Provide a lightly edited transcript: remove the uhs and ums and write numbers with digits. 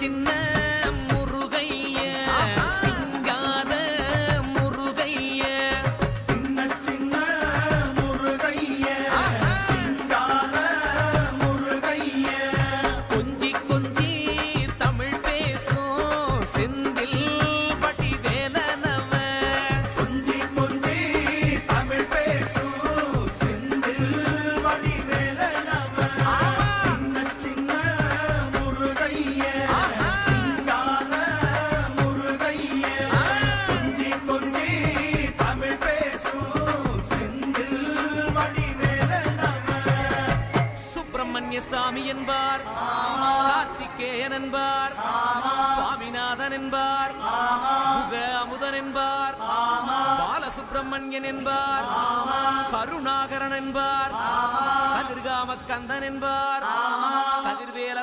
சின்ன முருகைய சிங்கார முருகைய சின்ன சின்ன முருகைய சிங்கார முருகைய கொஞ்சி கொஞ்சி தமிழ் பேசும் செந்தில் பட்டி வேலனவ கொஞ்சி கொஞ்சி தமிழ் பேசும் செந்தில் வடிவேலனவ சின்ன சின்ன முருகைய சிங்கார முருகைய கொஞ்சி கொஞ்சி தமிழ் பேசும் செந்தில் வடிவேலனவ சுப்பிரமணிய சாமி என்பார் கார்த்திகேயன் என்பார் சுவாமிநாதன் என்பார் முக அமுதன் என்பார் பாலசுப்பிரமணியன் என்பார் கருணாகரன் என்பார் கதிர்காம கந்தன் என்பார் கதிர்வேல